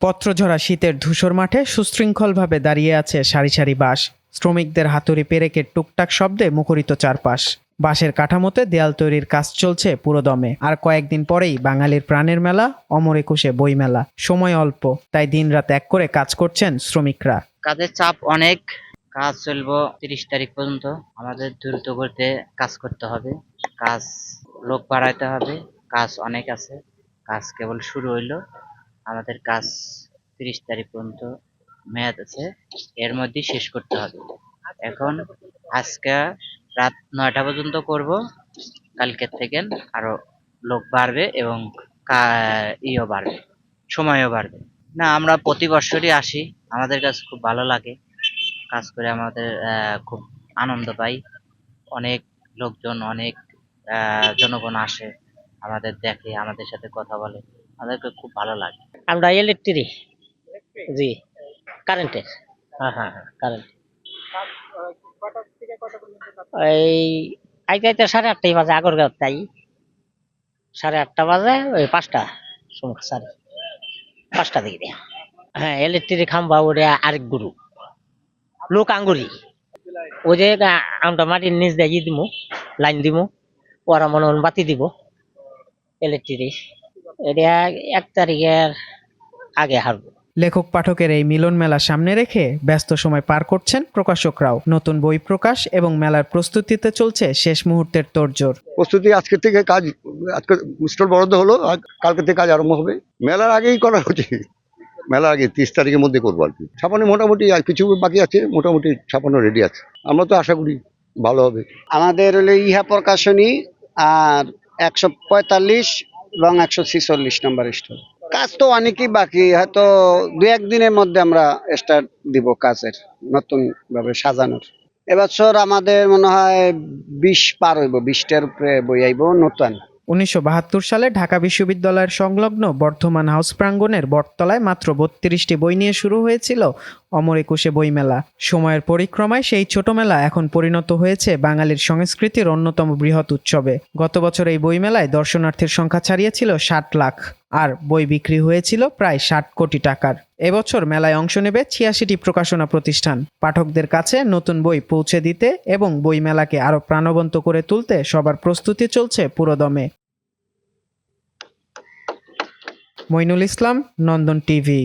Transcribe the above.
পত্রঝরা শীতের ধূসর মাঠে সুশৃঙ্খলভাবে দাঁড়িয়ে আছে সারি সারি বাঁশ। শ্রমিকদের হাতুড়ি পেরেকের টুকটাক শব্দে মুখরিত চারপাশ। বাঁশের কাঠামোতে দেয়াল তৈরির কাজ চলছে পুরোদমে। আর কয়েকদিন পরেই বাঙালির প্রাণের মেলা অমর একুশে বইমেলা। সময় অল্প, তাই দিনরাত এক করে কাজ করছেন শ্রমিকরা। কাজের চাপ অনেক, কাজ চলবো 30 তারিখ পর্যন্ত। আমাদের দ্রুত করতে কাজ করতে হবে, কাজ লোক বাড়াইতে হবে, কাজ অনেক আছে, কাজ কেবল শুরু হইলো। আমাদের কাজ 30 তারিখ পর্যন্ত মেয়াদ আছে, এর মধ্যে শেষ করতে হবে। এখন আজকে রাত 9টা পর্যন্ত করব, কালকের থেকে আরো লোক বাড়বে এবং ইও বাড়বে, সময়ও বাড়বে। না, আমরা প্রতি বছরই আসি, আমাদের কাছে খুব ভালো লাগে, কাজ করে আমাদের খুব আনন্দ পাই। অনেক লোকজন, অনেক জনগণ আসে, আমাদের দেখে, আমাদের সাথে কথা বলে, আমাদেরকে খুব ভালো লাগে। আমরা ইলেকট্রিক, জি, কারেন্টের। হ্যাঁ হ্যাঁ হ্যাঁ, কারেন্ট। এই আইতে আইতে 8:30 বাজে, আগরগাঁও তাই 8:30 বাজে, ওই 5টা সময়, 5টা দিকে দিয়া। হ্যাঁ, ইলেকট্রিক খাম্বা ওটা আরেক গুরু লোক আঙ্গুরি। ওই যে আমরা মাটির নিচ দিয়ে দিব, লাইন দিব, ওরা মনে মনে বাতি দিব ইলেকট্রিক। এটা 1 তারিখের আগে হারবো। লেখক পাঠকের এই মিলন মেলা সামনে রেখে ব্যস্ত সময় পার করছেন প্রকাশকরাও। নতুন বই প্রকাশ এবং মেলার প্রস্তুতিতে চলছে শেষ মুহূর্তের তোড়জোড়। প্রস্তুতি আজকের থেকে কাজ, আজকে স্টল বরাদ্দ হলো, কালকে থেকে কাজ আরম্ভ হবে। মেলার আগেই করা হচ্ছে, মেলার আগে 30 তারিখের মধ্যে করবো আর কি। ছাপানো মোটামুটি, আর কিছু বাকি আছে, মোটামুটি ছাপানো রেডি আছে। আমরা তো আশা করি ভালো হবে। আমাদের হলো ইহা প্রকাশনী আর 145 এবং 146 নম্বর স্টল। কাজ তো অনেকই বাকি, হয়তো 2-1 দিনের মধ্যে আমরা স্টার্ট দিব কাজের, নতুন ভাবে সাজানোর। এবছর আমাদের মনে হয় 20 পার হইব, 20টার উপরে বই আইব নতুন। 1972 সালে ঢাকা বিশ্ববিদ্যালয়ের সংলগ্ন বর্ধমান হাউস প্রাঙ্গণের বটতলায় মাত্র 32টি বই নিয়ে শুরু হয়েছিল অমর একুশে বইমেলা। সময়ের পরিক্রমায় সেই ছোট মেলা এখন পরিণত হয়েছে বাঙালির সংস্কৃতির অন্যতম বৃহৎ উৎসবে। গত বছর এই বইমেলায় দর্শনার্থীর সংখ্যা ছাড়িয়েছিল 60 লাখ, আর বই বিক্রি হয়েছিল প্রায় 60 কোটি টাকার। এবছর মেলায় অংশ নেবে 86টি প্রকাশনা প্রতিষ্ঠান। পাঠকদের কাছে নতুন বই পৌঁছে দিতে এবং বইমেলাকে আরো প্রাণবন্ত করে তুলতে সবার প্রস্তুতি চলছে পুরোদমে। মইনুল ইসলাম, নন্দন টিভি।